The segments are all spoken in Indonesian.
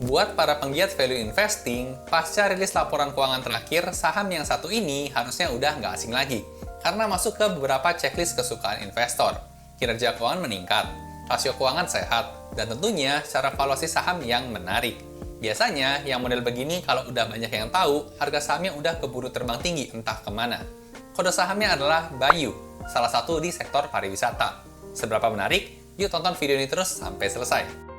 Buat para penggiat value investing, pasca rilis laporan keuangan terakhir, saham yang satu ini harusnya udah nggak asing lagi, karena masuk ke beberapa checklist kesukaan investor. Kinerja keuangan meningkat, rasio keuangan sehat, dan tentunya cara valuasi saham yang menarik. Biasanya, yang model begini kalau udah banyak yang tahu, harga sahamnya udah keburu terbang tinggi entah kemana. Kode sahamnya adalah Bayu, salah satu di sektor pariwisata. Seberapa menarik? Yuk tonton video ini terus sampai selesai.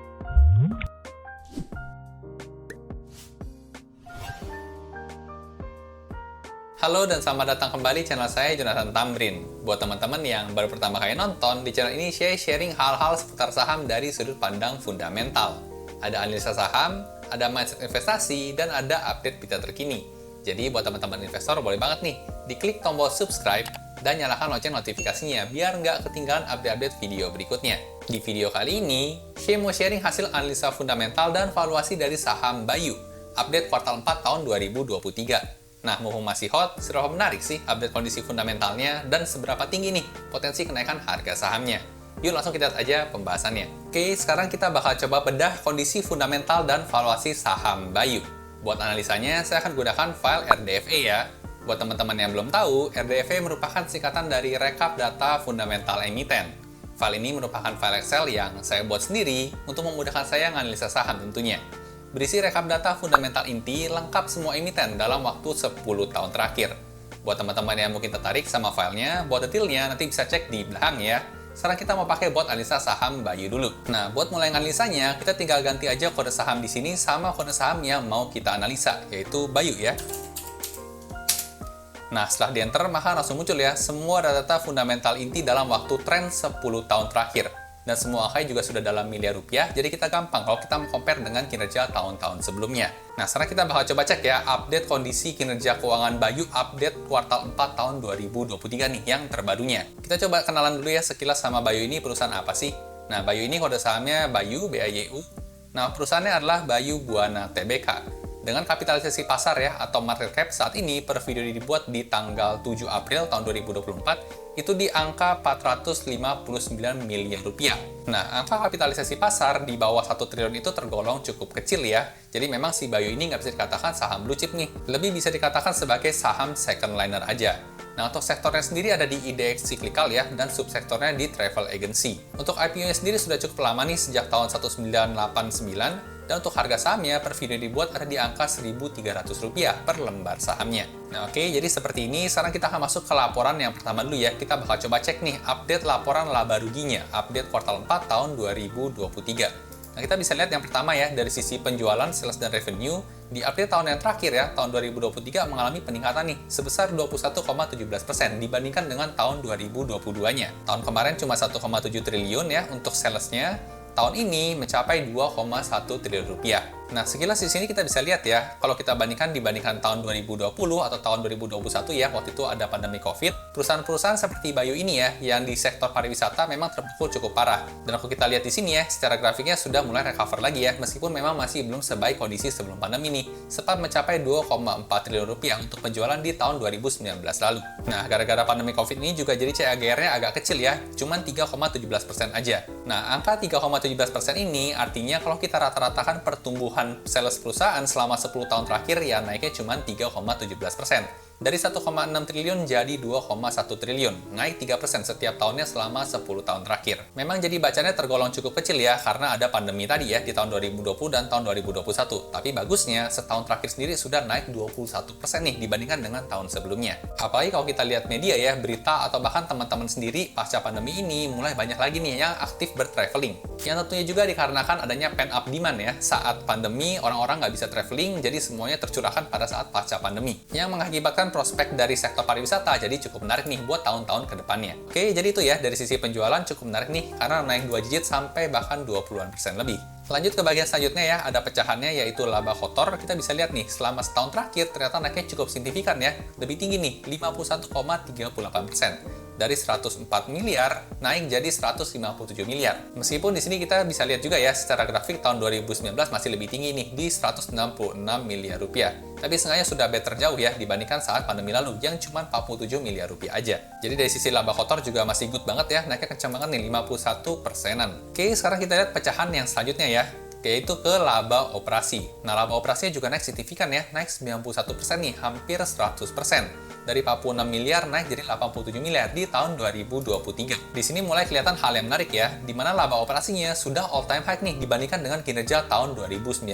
Halo dan selamat datang kembali channel saya, Jonathan Tamrin. Buat teman-teman yang baru pertama kali nonton, di channel ini saya sharing hal-hal seputar saham dari sudut pandang fundamental. Ada analisa saham, ada mindset investasi, dan ada update berita terkini. Jadi buat teman-teman investor boleh banget nih, diklik tombol subscribe dan nyalakan lonceng notifikasinya biar nggak ketinggalan update-update video berikutnya. Di video kali ini, saya mau sharing hasil analisa fundamental dan valuasi dari saham Bayu, update kuartal 4 tahun 2023. Nah, mumpung masih hot, seberapa menarik sih update kondisi fundamentalnya dan seberapa tinggi nih potensi kenaikan harga sahamnya? Yuk langsung kita lihat aja pembahasannya. Oke, sekarang kita bakal coba bedah kondisi fundamental dan valuasi saham Bayu. Buat analisanya, saya akan gunakan file RDFA ya. Buat teman-teman yang belum tahu, RDFA merupakan singkatan dari Rekap Data Fundamental Emiten. File ini merupakan file Excel yang saya buat sendiri untuk memudahkan saya menganalisa saham tentunya. Berisi rekap data fundamental inti lengkap semua emiten dalam waktu 10 tahun terakhir. Buat teman-teman yang mungkin tertarik sama filenya, buat detailnya nanti bisa cek di belakang ya. Sekarang kita mau pakai buat analisa saham Bayu dulu. Nah, buat mulai analisanya, kita tinggal ganti aja kode saham di sini sama kode saham yang mau kita analisa, yaitu Bayu ya. Nah, setelah di enter, maka langsung muncul ya semua data fundamental inti dalam waktu tren 10 tahun terakhir. Dan semua angkanya juga sudah dalam miliar rupiah, jadi kita gampang kalau kita compare dengan kinerja tahun-tahun sebelumnya. Nah, sekarang kita bakal coba cek ya, update kondisi kinerja keuangan Bayu update kuartal 4 tahun 2023 nih, yang terbarunya. Kita coba kenalan dulu ya sekilas sama Bayu ini perusahaan apa sih? Nah, Bayu ini kode sahamnya Bayu, BAYU. Nah, perusahaannya adalah Bayu Buana Tbk. Dengan kapitalisasi pasar ya, atau market cap saat ini per video ini dibuat di tanggal 7 April tahun 2024, itu di angka 459 miliar rupiah. Nah, angka kapitalisasi pasar di bawah 1 triliun itu tergolong cukup kecil ya. Jadi memang si Bayu ini nggak bisa dikatakan saham blue chip nih. Lebih bisa dikatakan sebagai saham second liner aja. Nah, untuk sektornya sendiri ada di IDX Cyclical ya, dan subsektornya di travel agency. Untuk IPO-nya sendiri sudah cukup lama nih, sejak tahun 1989, dan untuk harga sahamnya per video dibuat ada di angka Rp1.300 per lembar sahamnya. Nah oke, jadi seperti ini. Sekarang kita akan masuk ke laporan yang pertama dulu ya. Kita bakal coba cek nih update laporan laba ruginya, update kuartal 4 tahun 2023. Nah kita bisa lihat yang pertama ya, dari sisi penjualan, sales, dan revenue, di update tahun yang terakhir ya, tahun 2023 mengalami peningkatan nih, sebesar 21,17% dibandingkan dengan tahun 2022-nya. Tahun kemarin cuma 1,7 triliun ya untuk salesnya. Tahun ini mencapai 2,1 triliun rupiah. Nah, sekilas di sini kita bisa lihat ya, kalau kita dibandingkan tahun 2020 atau tahun 2021 ya, waktu itu ada pandemi COVID, perusahaan-perusahaan seperti Bayu ini ya, yang di sektor pariwisata memang terpukul cukup parah. Dan kalau kita lihat di sini ya, secara grafiknya sudah mulai recover lagi ya, meskipun memang masih belum sebaik kondisi sebelum pandemi nih, sempat mencapai 2,4 triliun rupiah untuk penjualan di tahun 2019 lalu. Nah, gara-gara pandemi COVID ini juga jadi CAGR-nya agak kecil ya, cuman 3,17% aja. Nah, angka 3,17% ini artinya kalau kita rata-ratakan pertumbuhan sales perusahaan selama 10 tahun terakhir ya naiknya cuma 3,17%. Dari 1,6 triliun jadi 2,1 triliun, naik 3% setiap tahunnya selama 10 tahun terakhir. Memang jadi bacanya tergolong cukup kecil ya, karena ada pandemi tadi ya di tahun 2020 dan tahun 2021. Tapi bagusnya, setahun terakhir sendiri sudah naik 21% nih dibandingkan dengan tahun sebelumnya. Apalagi kalau kita lihat media ya, berita atau bahkan teman-teman sendiri pasca pandemi ini mulai banyak lagi nih yang aktif bertraveling. Yang tentunya juga dikarenakan adanya pent-up demand ya, saat pandemi orang-orang nggak bisa traveling, jadi semuanya tercurahkan pada saat pasca pandemi. Yang mengakibatkan prospek dari sektor pariwisata jadi cukup menarik nih buat tahun-tahun ke depannya. Oke, jadi itu ya, dari sisi penjualan cukup menarik nih karena naik 2 digit sampai bahkan 20% lebih. Lanjut ke bagian selanjutnya ya, ada pecahannya yaitu laba kotor. Kita bisa lihat nih, selama setahun terakhir ternyata naiknya cukup signifikan ya, lebih tinggi nih, 51,38%. Dari 104 miliar naik jadi 157 miliar. Meskipun di sini kita bisa lihat juga ya, secara grafik tahun 2019 masih lebih tinggi nih, di 166 miliar rupiah. Tapi seenggaknya sudah better jauh ya dibandingkan saat pandemi lalu yang cuma 47 miliar rupiah aja. Jadi dari sisi laba kotor juga masih good banget ya, naiknya kencang banget nih, 51%-an. Oke, sekarang kita lihat pecahan yang selanjutnya ya. yaitu ke laba operasi. Nah, laba operasinya juga naik signifikan ya, naik 91% nih, hampir 100%. Dari 46 miliar naik jadi 87 miliar di tahun 2023. Di sini mulai kelihatan hal yang menarik ya, di mana laba operasinya sudah all time high nih dibandingkan dengan kinerja tahun 2019.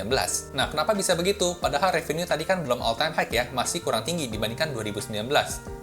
Nah, kenapa bisa begitu? Padahal revenue tadi kan belum all time high ya, masih kurang tinggi dibandingkan 2019.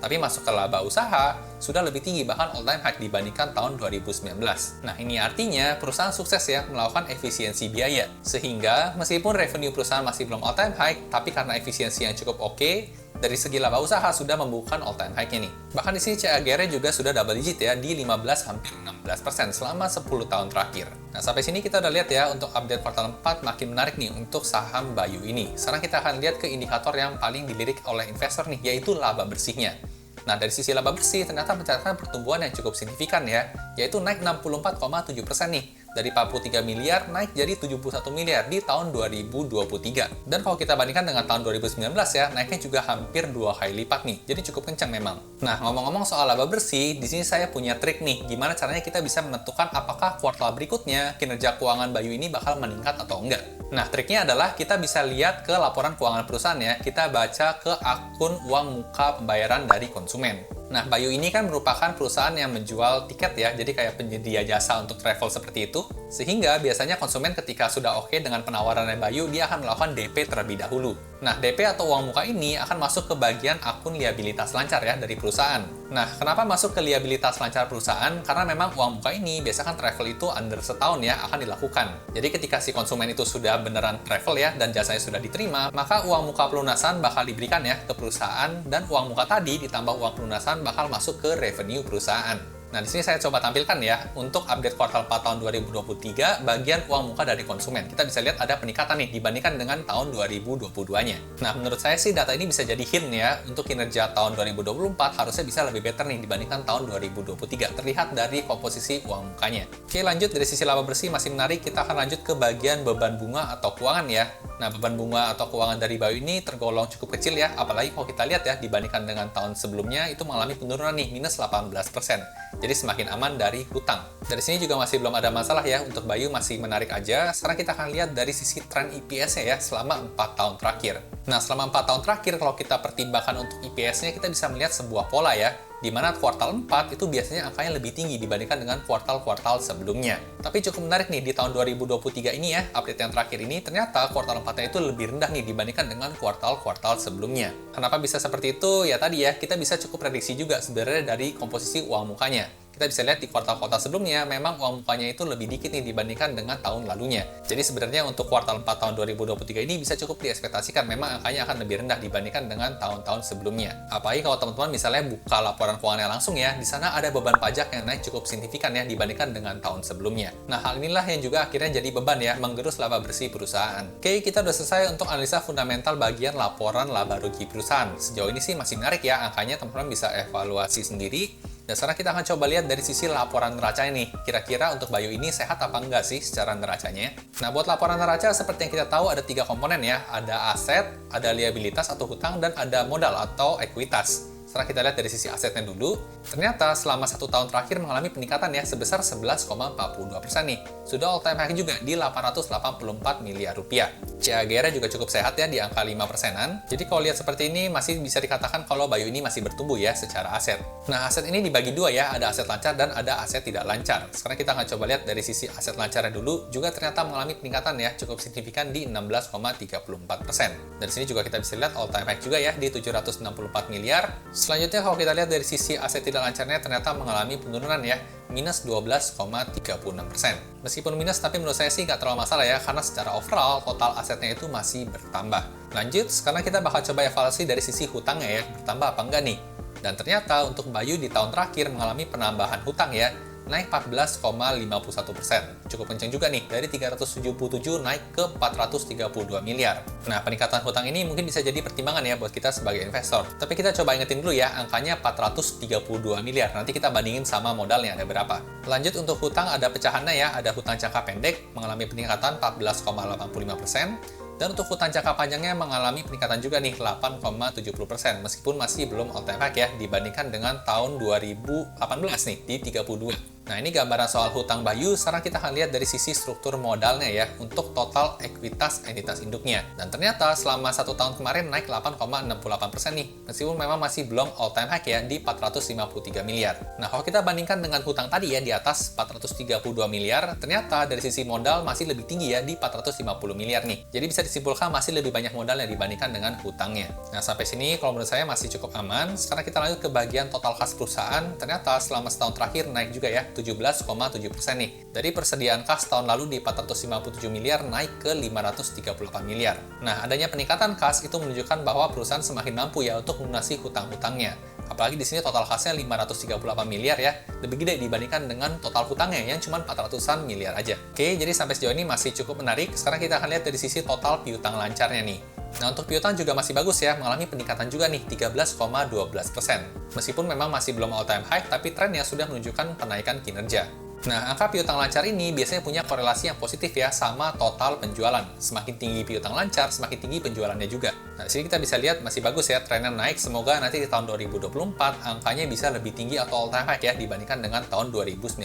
Tapi masuk ke laba usaha sudah lebih tinggi, bahkan all time high dibandingkan tahun 2019. Nah, ini artinya perusahaan sukses ya melakukan efisiensi biaya. Sehingga meskipun revenue perusahaan masih belum all time high, tapi karena efisiensi yang cukup oke, dari segi laba usaha sudah membukukan all time high-nya nih. Bahkan di sini CAGR juga sudah double digit ya, di 15 hampir 16% selama 10 tahun terakhir. Nah, sampai sini kita udah lihat ya, untuk update kuartal 4 makin menarik nih untuk saham Bayu ini. Sekarang kita akan lihat ke indikator yang paling dilirik oleh investor nih, yaitu laba bersihnya. Nah, dari sisi laba bersih ternyata mencatatkan pertumbuhan yang cukup signifikan ya, yaitu naik 64,7% nih. Dari 43 miliar naik jadi 71 miliar di tahun 2023. Dan kalau kita bandingkan dengan tahun 2019 ya, naiknya juga hampir 2 kali lipat nih. Jadi cukup kencang memang. Nah, ngomong-ngomong soal laba bersih, di sini saya punya trik nih, gimana caranya kita bisa menentukan apakah kuartal berikutnya kinerja keuangan Bayu ini bakal meningkat atau enggak. Nah, triknya adalah kita bisa lihat ke laporan keuangan perusahaan ya, kita baca ke akun uang muka pembayaran dari konsumen. Nah, Bayu ini kan merupakan perusahaan yang menjual tiket ya, jadi kayak penyedia jasa untuk travel seperti itu. Sehingga biasanya konsumen ketika sudah oke dengan penawarannya Bayu, dia akan melakukan DP terlebih dahulu. Nah, DP atau uang muka ini akan masuk ke bagian akun liabilitas lancar ya dari perusahaan. Nah, kenapa masuk ke liabilitas lancar perusahaan? Karena memang uang muka ini biasanya kan travel itu under setahun ya akan dilakukan. Jadi ketika si konsumen itu sudah beneran travel ya dan jasanya sudah diterima, maka uang muka pelunasan bakal diberikan ya ke perusahaan, dan uang muka tadi ditambah uang pelunasan bakal masuk ke revenue perusahaan. Nah, di sini saya coba tampilkan ya, untuk update kuartal 4 tahun 2023, bagian uang muka dari konsumen. Kita bisa lihat ada peningkatan nih, dibandingkan dengan tahun 2022-nya. Nah, menurut saya sih data ini bisa jadi hint ya, untuk kinerja tahun 2024 harusnya bisa lebih better nih dibandingkan tahun 2023, terlihat dari komposisi uang mukanya. Oke, lanjut dari sisi laba bersih masih menarik, kita akan lanjut ke bagian beban bunga atau keuangan ya. Nah, beban bunga atau keuangan dari Bayu ini tergolong cukup kecil ya, apalagi kalau kita lihat ya, dibandingkan dengan tahun sebelumnya, itu mengalami penurunan nih, minus 18%. Jadi semakin aman dari hutang. Dari sini juga masih belum ada masalah ya, untuk Bayu masih menarik aja. Sekarang kita akan lihat dari sisi tren EPS-nya ya, selama 4 tahun terakhir. Nah, selama 4 tahun terakhir, kalau kita pertimbangkan untuk EPS-nya, kita bisa melihat sebuah pola ya, di mana kuartal 4 itu biasanya angkanya lebih tinggi dibandingkan dengan kuartal-kuartal sebelumnya. Tapi cukup menarik nih, di tahun 2023 ini ya, update yang terakhir ini, ternyata kuartal 4-nya itu lebih rendah nih dibandingkan dengan kuartal-kuartal sebelumnya. Kenapa bisa seperti itu? Ya tadi ya, kita bisa cukup prediksi juga sebenarnya dari komposisi uang mukanya. Kita bisa lihat di kuartal-kuartal sebelumnya, memang uang mukanya itu lebih dikit nih dibandingkan dengan tahun lalunya. Jadi sebenarnya untuk kuartal 4 tahun 2023 ini bisa cukup diekspektasikan, memang angkanya akan lebih rendah dibandingkan dengan tahun-tahun sebelumnya. Apalagi kalau teman-teman misalnya buka laporan keuangannya langsung ya, di sana ada beban pajak yang naik cukup signifikan ya dibandingkan dengan tahun sebelumnya. Nah, hal inilah yang juga akhirnya jadi beban ya, menggerus laba bersih perusahaan. Oke, kita udah selesai untuk analisa fundamental bagian laporan laba rugi perusahaan. Sejauh ini sih masih menarik ya, angkanya teman-teman bisa evaluasi sendiri. Dan sekarang kita akan coba lihat dari sisi laporan neracanya nih. Kira-kira untuk Bayu ini sehat apa enggak sih secara neracanya? Nah, buat laporan neraca seperti yang kita tahu ada 3 komponen ya. Ada aset, ada liabilitas atau hutang, dan ada modal atau ekuitas. Sekarang kita lihat dari sisi asetnya dulu. Ternyata selama 1 tahun terakhir mengalami peningkatan ya sebesar 11,42% nih. Sudah all time high juga di 884 miliar rupiah. CAGR juga cukup sehat ya di angka 5%-an. Jadi kalau lihat seperti ini masih bisa dikatakan kalau Bayu ini masih bertumbuh ya secara aset. Nah, aset ini dibagi dua ya, ada aset lancar dan ada aset tidak lancar. Sekarang kita akan coba lihat dari sisi aset lancarnya dulu, juga ternyata mengalami peningkatan ya cukup signifikan di 16,34%. Dari sini juga kita bisa lihat all time high juga ya di 764 miliar. Selanjutnya kalau kita lihat dari sisi aset tidak lancarnya ternyata mengalami penurunan ya, minus 12,36%. Meskipun minus, tapi menurut saya sih nggak terlalu masalah ya, karena secara overall total asetnya itu masih bertambah. Lanjut, sekarang kita bakal coba evaluasi dari sisi hutangnya ya, bertambah apa enggak nih. Dan ternyata untuk Bayu di tahun terakhir mengalami penambahan hutang ya, naik 14,51%. Cukup kenceng juga nih, dari 377 naik ke 432 miliar. Nah, peningkatan hutang ini mungkin bisa jadi pertimbangan ya buat kita sebagai investor. Tapi kita coba ingetin dulu ya, angkanya 432 miliar. Nanti kita bandingin sama modalnya ada berapa. Lanjut untuk hutang ada pecahannya ya, ada hutang jangka pendek mengalami peningkatan 14,85%. Dan untuk hutang jangka panjangnya mengalami peningkatan juga nih 8,70%, meskipun masih belum all time high ya dibandingkan dengan tahun 2018 nih di 32. Nah, ini gambaran soal hutang Bayu. Sekarang kita akan lihat dari sisi struktur modalnya ya, untuk total ekuitas entitas induknya. Dan ternyata selama 1 tahun kemarin naik 8,68% nih, meskipun memang masih belum all time high ya, di 453 miliar. Nah, kalau kita bandingkan dengan hutang tadi ya, di atas 432 miliar, ternyata dari sisi modal masih lebih tinggi ya, di 450 miliar nih. Jadi bisa disimpulkan masih lebih banyak modalnya dibandingkan dengan hutangnya. Nah, sampai sini kalau menurut saya masih cukup aman. Sekarang kita lanjut ke bagian total kas perusahaan. Ternyata selama setahun terakhir naik juga ya, 17,7% nih. Dari persediaan kas tahun lalu di 457 miliar naik ke 538 miliar. Nah, adanya peningkatan kas itu menunjukkan bahwa perusahaan semakin mampu ya untuk melunasi hutang-hutangnya. Apalagi di sini total kasnya 538 miliar ya, lebih gede dibandingkan dengan total hutangnya yang cuma 400-an miliar aja. Oke, jadi sampai sejauh ini masih cukup menarik. Sekarang kita akan lihat dari sisi total piutang lancarnya nih. Nah, untuk piutang juga masih bagus ya, mengalami peningkatan juga nih, 13,12%. Meskipun memang masih belum all time high, tapi trennya sudah menunjukkan penaikan kinerja. Nah, angka piutang lancar ini biasanya punya korelasi yang positif ya sama total penjualan. Semakin tinggi piutang lancar, semakin tinggi penjualannya juga. Nah, di sini kita bisa lihat masih bagus ya, trennya naik. Semoga nanti di tahun 2024 angkanya bisa lebih tinggi atau all time high ya dibandingkan dengan tahun 2019.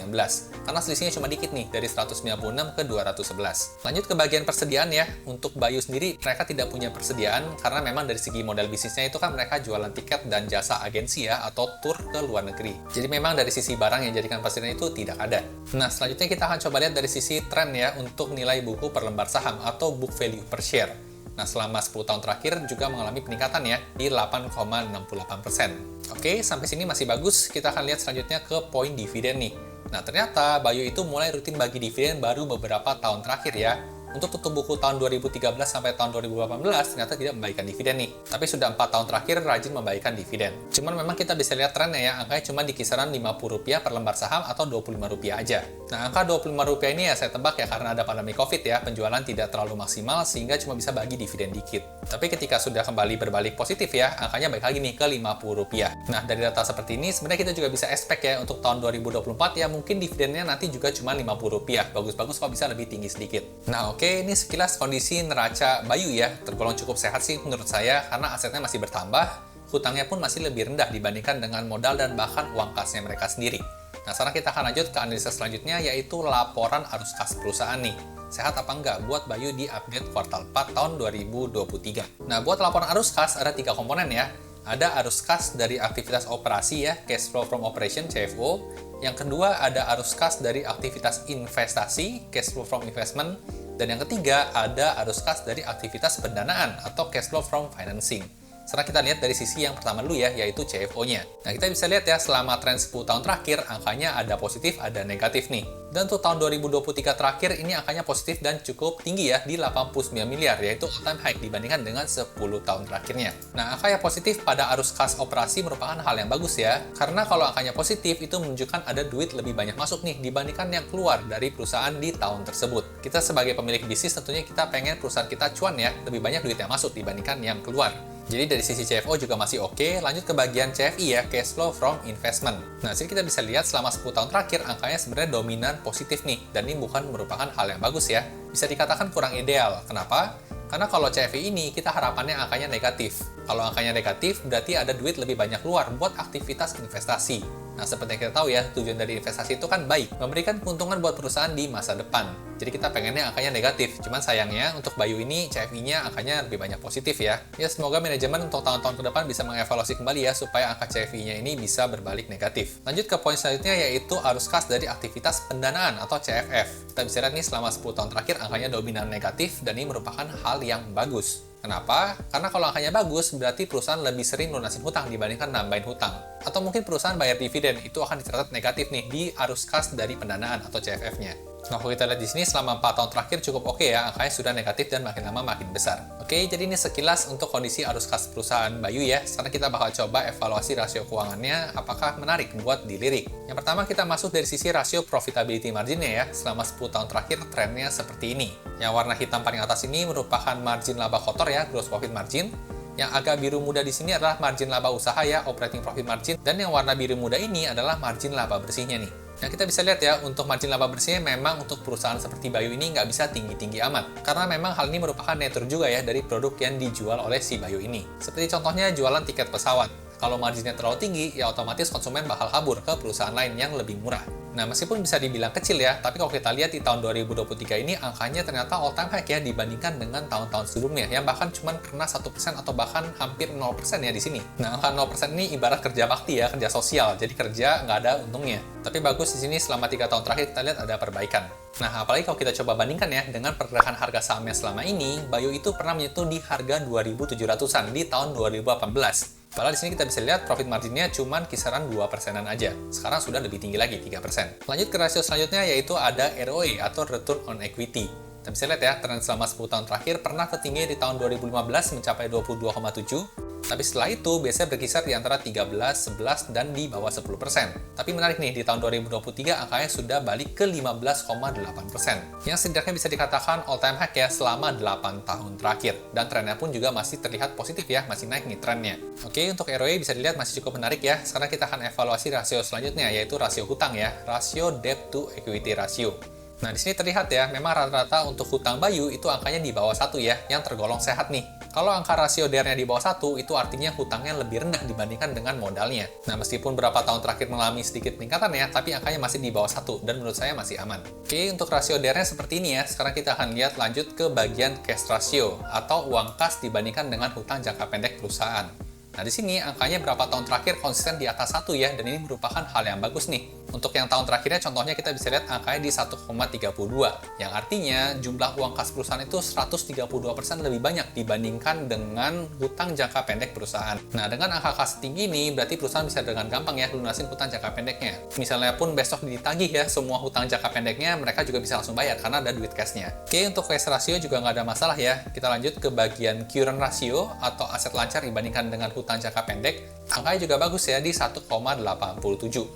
Karena selisihnya cuma dikit nih, dari 196 ke 211. Lanjut ke bagian persediaan ya. Untuk Bayu sendiri, mereka tidak punya persediaan karena memang dari segi modal bisnisnya itu kan mereka jualan tiket dan jasa agensi ya, atau tur ke luar negeri. Jadi memang dari sisi barang yang dijadikan persediaan itu tidak ada. Nah, selanjutnya kita akan coba lihat dari sisi tren ya untuk nilai buku per lembar saham atau book value per share. Nah, selama 10 tahun terakhir juga mengalami peningkatan ya di 8,68%. Oke, sampai sini masih bagus. Kita akan lihat selanjutnya ke poin dividen nih. Nah, ternyata Bayu itu mulai rutin bagi dividen baru beberapa tahun terakhir ya. Untuk tutup buku tahun 2013 sampai tahun 2018 ternyata tidak membagikan dividen nih. Tapi sudah 4 tahun terakhir rajin membagikan dividen. Cuman memang kita bisa lihat trennya ya, angkanya cuma di kisaran Rp50 per lembar saham atau Rp25 aja. Nah, angka Rp25 ini ya saya tebak ya karena ada pandemi Covid ya, penjualan tidak terlalu maksimal sehingga cuma bisa bagi dividen dikit. Tapi ketika sudah kembali berbalik positif ya, angkanya balik lagi nih ke Rp50. Nah, dari data seperti ini sebenarnya kita juga bisa expect ya untuk tahun 2024 ya mungkin dividennya nanti juga cuma Rp50. Bagus-bagus kok bisa lebih tinggi sedikit. Nah, oke, ini sekilas kondisi neraca Bayu ya, tergolong cukup sehat sih menurut saya karena asetnya masih bertambah, hutangnya pun masih lebih rendah dibandingkan dengan modal dan bahkan uang kasnya mereka sendiri. Nah, sekarang kita akan lanjut ke analisa selanjutnya yaitu laporan arus kas perusahaan nih. Sehat apa enggak buat Bayu di update kuartal 4 tahun 2023. Nah, buat laporan arus kas ada 3 komponen ya. Ada arus kas dari aktivitas operasi ya, cash flow from operation CFO. Yang kedua ada arus kas dari aktivitas investasi, cash flow from investment. Dan yang ketiga, ada arus kas dari aktivitas pendanaan atau cash flow from financing. Sekarang kita lihat dari sisi yang pertama dulu ya, yaitu CFO-nya. Nah, kita bisa lihat ya, selama tren 10 tahun terakhir, angkanya ada positif, ada negatif nih. Dan untuk tahun 2023 terakhir, ini angkanya positif dan cukup tinggi ya, di 89 miliar, yaitu all-time high dibandingkan dengan 10 tahun terakhirnya. Nah, angka yang positif pada arus kas operasi merupakan hal yang bagus ya, karena kalau angkanya positif, itu menunjukkan ada duit lebih banyak masuk nih, dibandingkan yang keluar dari perusahaan di tahun tersebut. Kita sebagai pemilik bisnis, tentunya kita pengen perusahaan kita cuan ya, lebih banyak duit yang masuk dibandingkan yang keluar. Jadi dari sisi CFO juga masih oke. Lanjut ke bagian CFI ya, cash flow from investment. Nah, sini kita bisa lihat selama 10 tahun terakhir angkanya sebenarnya dominan positif nih, dan ini bukan merupakan hal yang bagus ya. Bisa dikatakan kurang ideal. Kenapa? Karena kalau CFI ini kita harapannya angkanya negatif. Kalau angkanya negatif berarti ada duit lebih banyak keluar buat aktivitas investasi. Nah, seperti yang kita tahu ya, tujuan dari investasi itu kan baik, memberikan keuntungan buat perusahaan di masa depan. Jadi kita pengennya angkanya negatif. Cuman sayangnya untuk Bayu ini CFI-nya angkanya lebih banyak positif ya. Ya semoga manajemen untuk tahun-tahun ke depan bisa mengevaluasi kembali ya supaya angka CFI-nya ini bisa berbalik negatif. Lanjut ke poin selanjutnya yaitu arus kas dari aktivitas pendanaan atau CFF. Kita bisa lihat nih selama 10 tahun terakhir angkanya dominan negatif dan ini merupakan hal yang bagus. Kenapa? Karena kalau angkanya bagus, berarti perusahaan lebih sering lunasin hutang dibandingkan nambahin hutang. Atau mungkin perusahaan bayar dividen, itu akan dicatat negatif nih di arus kas dari pendanaan atau CFF-nya. Nah, kalau kita lihat di sini selama 4 tahun terakhir cukup oke ya, angkanya sudah negatif dan makin lama makin besar. Oke, jadi ini sekilas untuk kondisi arus kas perusahaan Bayu ya. Sekarang kita bakal coba evaluasi rasio keuangannya, apakah menarik buat dilirik. Yang pertama kita masuk dari sisi rasio profitability marginnya ya. Selama 10 tahun terakhir trennya seperti ini. Yang warna hitam paling atas ini merupakan margin laba kotor ya, gross profit margin. Yang agak biru muda di sini adalah margin laba usaha ya, operating profit margin. Dan yang warna biru muda ini adalah margin laba bersihnya nih. Nah, kita bisa lihat ya, untuk margin laba bersihnya memang untuk perusahaan seperti Bayu ini nggak bisa tinggi-tinggi amat. Karena memang hal ini merupakan nature juga ya dari produk yang dijual oleh si Bayu ini. Seperti contohnya jualan tiket pesawat. Kalau marginnya terlalu tinggi, ya otomatis konsumen bakal kabur ke perusahaan lain yang lebih murah. Nah, meskipun bisa dibilang kecil ya, tapi kalau kita lihat di tahun 2023 ini, angkanya ternyata all time high ya dibandingkan dengan tahun-tahun sebelumnya, yang bahkan cuma pernah 1% atau bahkan hampir 0% ya di sini. Nah, angka 0% ini ibarat kerja bakti ya, kerja sosial, jadi kerja nggak ada untungnya. Tapi bagus di sini selama 3 tahun terakhir kita lihat ada perbaikan. Nah, apalagi kalau kita coba bandingkan ya dengan pergerakan harga sahamnya selama ini, Bayu itu pernah menyentuh di harga 2.700-an di tahun 2018. Padahal di sini kita bisa lihat profit marginnya cuma kisaran 2%-an aja. Sekarang sudah lebih tinggi lagi, 3%. Lanjut ke rasio selanjutnya yaitu ada ROE atau Return on Equity. Kita bisa lihat ya, tren selama 10 tahun terakhir pernah tertinggi di tahun 2015 mencapai 22,7%. Tapi setelah itu biasanya berkisar di antara 13, 11, dan di bawah 10%. Tapi menarik nih, di tahun 2023 angkanya sudah balik ke 15,8%. Yang setidaknya bisa dikatakan all time high ya selama 8 tahun terakhir. Dan trennya pun juga masih terlihat positif ya, masih naik nih trennya. Oke, untuk ROE bisa dilihat masih cukup menarik ya. Sekarang kita akan evaluasi rasio selanjutnya, yaitu rasio hutang ya, rasio debt to equity ratio. Nah, di sini terlihat ya, memang rata-rata untuk hutang Bayu itu angkanya di bawah 1 ya, yang tergolong sehat nih. Kalau angka rasio DER-nya di bawah 1, itu artinya hutangnya lebih rendah dibandingkan dengan modalnya. Nah, meskipun beberapa tahun terakhir mengalami sedikit peningkatan ya, tapi angkanya masih di bawah 1, dan menurut saya masih aman. Oke, untuk rasio DER-nya seperti ini ya. Sekarang kita akan lihat lanjut ke bagian cash ratio, atau uang kas dibandingkan dengan hutang jangka pendek perusahaan. Nah, di sini angkanya berapa tahun terakhir konsisten di atas 1 ya, dan ini merupakan hal yang bagus nih. Untuk yang tahun terakhirnya, contohnya kita bisa lihat angkanya di 1,32, yang artinya jumlah uang kas perusahaan itu 132% lebih banyak dibandingkan dengan hutang jangka pendek perusahaan. Nah, dengan angka kas tinggi ini, berarti perusahaan bisa dengan gampang ya lunasin hutang jangka pendeknya. Misalnya pun besok ditagih ya semua hutang jangka pendeknya, mereka juga bisa langsung bayar karena ada duit cashnya. Oke, untuk cash ratio juga nggak ada masalah ya. Kita lanjut ke bagian current ratio atau aset lancar dibandingkan dengan hutang jangka pendek. Angkanya juga bagus ya di 1,87.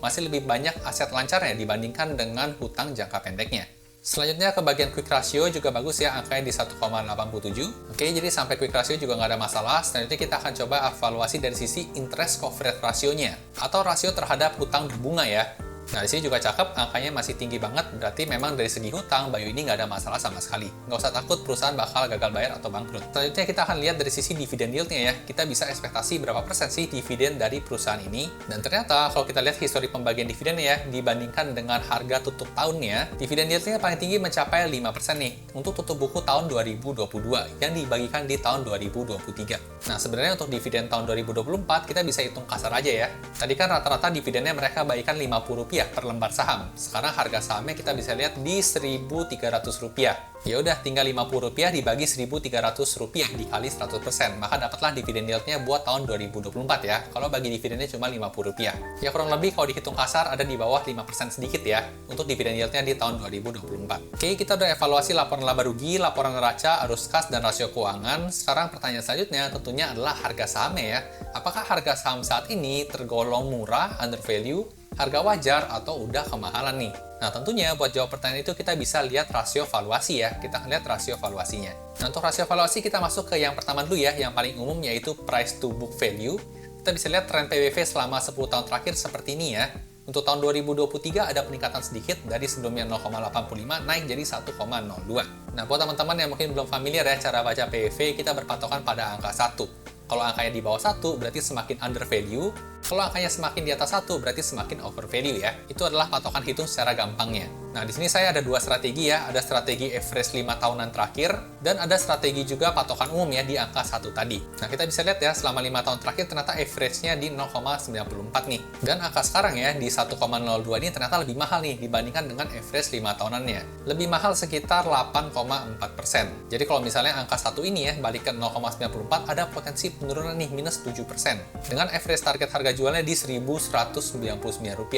Masih lebih banyak aset lancarnya dibandingkan dengan hutang jangka pendeknya. Selanjutnya ke bagian quick ratio juga bagus ya, angkanya di 1,87. Oke, jadi sampai quick ratio juga nggak ada masalah. Selanjutnya kita akan coba evaluasi dari sisi interest coverage ratio-nya, atau rasio terhadap hutang berbunga ya. Nah, di sini juga cakep, angkanya masih tinggi banget, berarti memang dari segi hutang, Bayu ini nggak ada masalah sama sekali. Nggak usah takut perusahaan bakal gagal bayar atau bangkrut. Selanjutnya kita akan lihat dari sisi dividen yield-nya ya, kita bisa ekspektasi berapa persen sih dividen dari perusahaan ini. Dan ternyata kalau kita lihat histori pembagian dividennya ya, dibandingkan dengan harga tutup tahunnya, dividen yield-nya paling tinggi mencapai 5% nih, untuk tutup buku tahun 2022, yang dibagikan di tahun 2023. Nah, sebenarnya untuk dividen tahun 2024, kita bisa hitung kasar aja ya. Tadi kan rata-rata dividennya mereka bagikan Rp50 per lembar saham. Sekarang harga sahamnya kita bisa lihat di Rp1.300. Ya udah, tinggal Rp50 dibagi Rp1.300 dikali 100%, maka dapatlah dividen yield-nya buat tahun 2024 ya. Kalau bagi dividennya cuma Rp50. Ya kurang lebih kalau dihitung kasar ada di bawah 5% sedikit ya untuk dividen yield-nya di tahun 2024. Oke, kita udah evaluasi laporan laba rugi, laporan neraca, arus kas, dan rasio keuangan. Sekarang pertanyaan selanjutnya tentunya adalah harga sahamnya ya. Apakah harga saham saat ini tergolong murah, undervalue, harga wajar, atau udah kemahalan nih? Nah, tentunya buat jawab pertanyaan itu kita bisa lihat rasio valuasi ya. Kita akan lihat rasio valuasinya. Nah, untuk rasio valuasi kita masuk ke yang pertama dulu ya, yang paling umum yaitu price to book value. Kita bisa lihat tren PBV selama 10 tahun terakhir seperti ini ya. Untuk tahun 2023 ada peningkatan sedikit dari sebelumnya 0,85 naik jadi 1,02. Nah, buat teman-teman yang mungkin belum familiar ya cara baca PBV, kita berpatokan pada angka 1. Kalau angkanya di bawah 1 berarti semakin undervalue. Kalau angkanya semakin di atas 1 berarti semakin overvalue ya. Itu adalah patokan hitung secara gampangnya. Nah, di sini saya ada dua strategi ya. Ada strategi average 5 tahunan terakhir dan ada strategi juga patokan umum ya di angka 1 tadi. Nah, kita bisa lihat ya selama 5 tahun terakhir ternyata average-nya di 0,94 nih. Dan angka sekarang ya di 1,02 ini ternyata lebih mahal nih dibandingkan dengan average 5 tahunannya. Lebih mahal sekitar 8,4%. Jadi kalau misalnya angka 1 ini ya balik ke 0,94 ada potensi penurunan nih minus 7%. Dengan average target harga jualnya di Rp1.199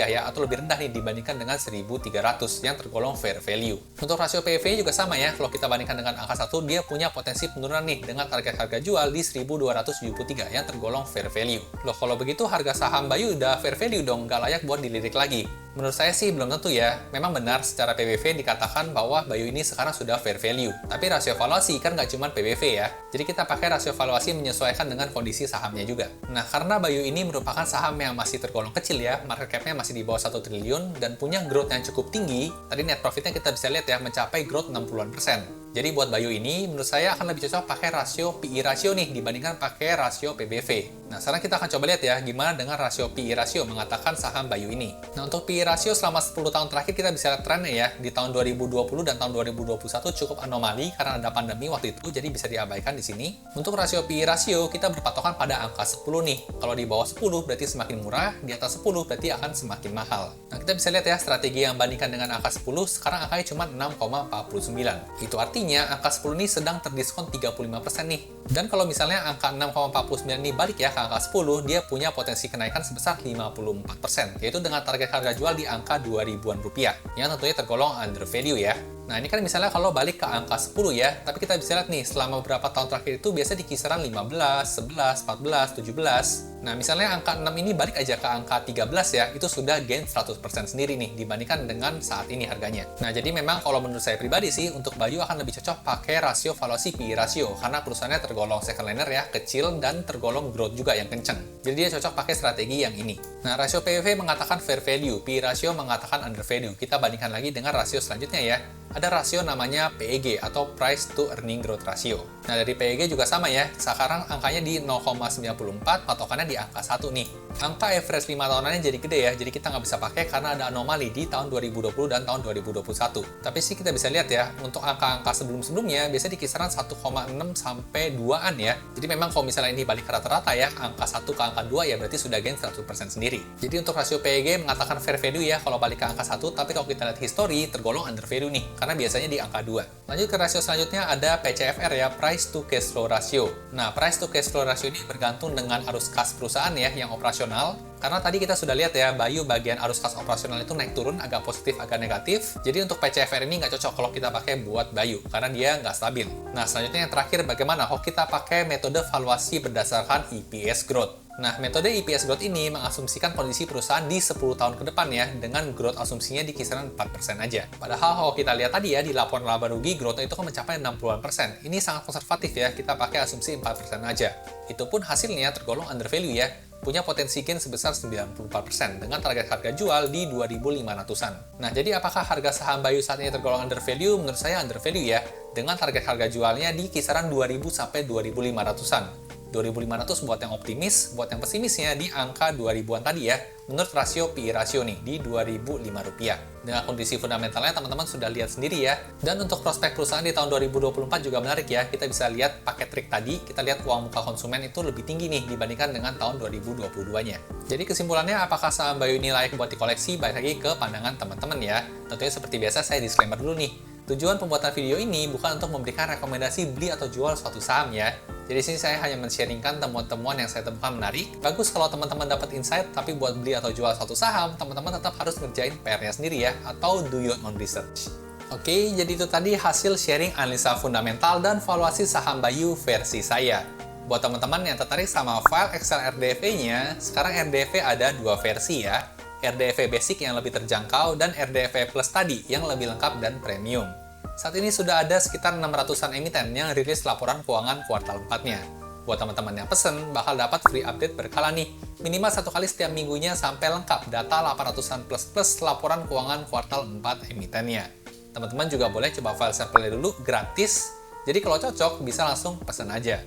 ya, atau lebih rendah nih dibandingkan dengan 1.300 yang tergolong fair value. Untuk rasio PEV juga sama ya, kalau kita bandingkan dengan angka 1 dia punya potensi penurunan nih dengan target harga jual di 1.273 yang tergolong fair value. Loh, kalau begitu harga saham Bayu udah fair value dong, nggak layak buat dilirik lagi. Menurut saya sih belum tentu ya. Memang benar secara PBV dikatakan bahwa Bayu ini sekarang sudah fair value. Tapi rasio valuasi kan nggak cuma PBV ya. Jadi kita pakai rasio valuasi menyesuaikan dengan kondisi sahamnya juga. Nah, karena Bayu ini merupakan saham yang masih tergolong kecil ya, market cap-nya masih di bawah 1 triliun dan punya growth yang cukup tinggi. Tadi net profit-nya kita bisa lihat ya mencapai growth 60%. Jadi buat Bayu ini, menurut saya akan lebih cocok pakai rasio PI ratio nih dibandingkan pakai rasio PBV. Nah, sekarang kita akan coba lihat ya, gimana dengan rasio PI ratio mengatakan saham Bayu ini. Nah, untuk PI ratio selama 10 tahun terakhir kita bisa lihat trennya ya. Di tahun 2020 dan tahun 2021 cukup anomali karena ada pandemi waktu itu, jadi bisa diabaikan di sini. Untuk rasio PI ratio, kita berpatokan pada angka 10 nih. Kalau di bawah 10 berarti semakin murah, di atas 10 berarti akan semakin mahal. Nah, kita bisa lihat ya, strategi yang bandingkan dengan angka 10, sekarang angkanya cuma 6,49. Itu artinya angka 10 ini sedang terdiskon 35% nih. Dan kalau misalnya angka 6,49 ini balik ya ke angka 10, dia punya potensi kenaikan sebesar 54%, yaitu dengan target harga jual di angka 2.000-an rupiah, yang tentunya tergolong under value ya. Nah, ini kan misalnya kalau balik ke angka 10 ya, tapi kita bisa lihat nih, selama beberapa tahun terakhir itu biasa di kisaran 15, 11, 14, 17. Nah, misalnya angka 6 ini balik aja ke angka 13 ya, itu sudah gain 100% sendiri nih, dibandingkan dengan saat ini harganya. Nah, jadi memang kalau menurut saya pribadi sih, untuk Bayu akan lebih cocok pakai rasio valuasi PI ratio, karena perusahaannya tergolong second liner ya, kecil, dan tergolong growth juga yang kenceng. Jadi dia cocok pakai strategi yang ini. Nah, rasio PEV mengatakan fair value, PI ratio mengatakan under value. Kita bandingkan lagi dengan rasio selanjutnya ya. Ada rasio namanya PEG atau Price to Earning Growth Ratio. Nah, dari PEG juga sama ya. Sekarang angkanya di 0,94, patokannya di angka 1 nih. Angka average 5 tahunannya jadi gede ya, jadi kita nggak bisa pakai karena ada anomali di tahun 2020 dan tahun 2021. Tapi sih kita bisa lihat ya, untuk angka-angka sebelum-sebelumnya biasanya di kisaran 1,6 sampai 2-an ya. Jadi memang kalau misalnya ini balik ke rata-rata ya, angka 1 ke angka 2 ya berarti sudah gain 100% sendiri. Jadi untuk rasio PEG mengatakan fair value ya kalau balik ke angka 1, tapi kalau kita lihat history tergolong under value nih, karena biasanya di angka 2. Lanjut ke rasio selanjutnya ada PCFR ya, Price to Cash Flow Ratio. Nah, Price to Cash Flow Ratio ini bergantung dengan arus kas perusahaan ya, yang operasional. Karena tadi kita sudah lihat ya, Bayu bagian arus kas operasional itu naik turun, agak positif, agak negatif. Jadi untuk PCFR ini nggak cocok kalau kita pakai buat Bayu, karena dia nggak stabil. Nah, selanjutnya yang terakhir bagaimana kalau kita pakai metode valuasi berdasarkan EPS growth. Nah, metode EPS growth ini mengasumsikan kondisi perusahaan di 10 tahun ke depan ya, dengan growth asumsinya di kisaran 4% aja. Padahal kalau kita lihat tadi ya, di laporan laba rugi, growth itu kan mencapai 60%. Ini sangat konservatif ya, kita pakai asumsi 4% aja. Itu pun hasilnya tergolong under value ya, punya potensi gain sebesar 94% dengan target harga jual di 2.500-an. Nah, jadi apakah harga saham Bayu saat ini tergolong under value? Menurut saya under value ya, dengan target harga jualnya di kisaran 2.000 sampai 2.500-an. 2.500 buat yang optimis, buat yang pesimisnya di angka 2.000-an tadi ya, menurut rasio PI ratio nih, di 2.005 rupiah. Dengan kondisi fundamentalnya teman-teman sudah lihat sendiri ya. Dan untuk prospek perusahaan di tahun 2024 juga menarik ya, kita bisa lihat pakai trik tadi, kita lihat uang muka konsumen itu lebih tinggi nih dibandingkan dengan tahun 2022-nya. Jadi kesimpulannya, apakah saham Bayu ini layak buat dikoleksi? Balik lagi ke pandangan teman-teman ya. Tentunya seperti biasa saya disclaimer dulu nih. Tujuan pembuatan video ini bukan untuk memberikan rekomendasi beli atau jual suatu saham ya. Jadi sini saya hanya men-sharingkan temuan-temuan yang saya temukan menarik. Bagus kalau teman-teman dapat insight, tapi buat beli atau jual suatu saham, teman-teman tetap harus ngerjain PR-nya sendiri ya, atau do your own research. Oke, jadi itu tadi hasil sharing analisa fundamental dan valuasi saham Bayu versi saya. Buat teman-teman yang tertarik sama file Excel RDV-nya, sekarang RDV ada dua versi ya. RDV Basic yang lebih terjangkau, dan RDV Plus tadi yang lebih lengkap dan premium. Saat ini sudah ada sekitar 600-an emiten yang rilis laporan keuangan kuartal 4-nya. Buat teman-teman yang pesen, bakal dapat free update berkala nih. Minimal 1 kali setiap minggunya sampai lengkap data 800-an plus laporan keuangan kuartal 4 emitennya. Teman-teman juga boleh coba file sampelnya dulu gratis, jadi kalau cocok bisa langsung pesen aja.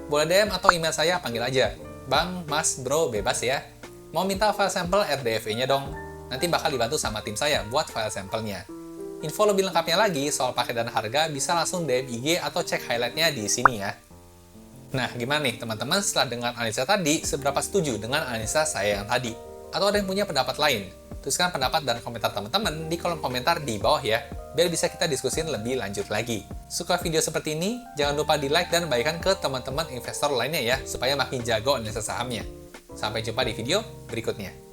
Boleh DM atau email saya, panggil aja. Bang, Mas, Bro, bebas ya. Mau minta file sampel RDV-nya dong? Nanti bakal dibantu sama tim saya buat file sampelnya. Info lebih lengkapnya lagi soal paket dan harga bisa langsung DM IG atau cek highlight-nya di sini ya. Nah, gimana nih teman-teman setelah dengan analisa tadi, seberapa setuju dengan analisa saya yang tadi? Atau ada yang punya pendapat lain? Tuliskan pendapat dan komentar teman-teman di kolom komentar di bawah ya, biar bisa kita diskusin lebih lanjut lagi. Suka video seperti ini? Jangan lupa di like dan bagikan ke teman-teman investor lainnya ya, supaya makin jago analisa sahamnya. Sampai jumpa di video berikutnya.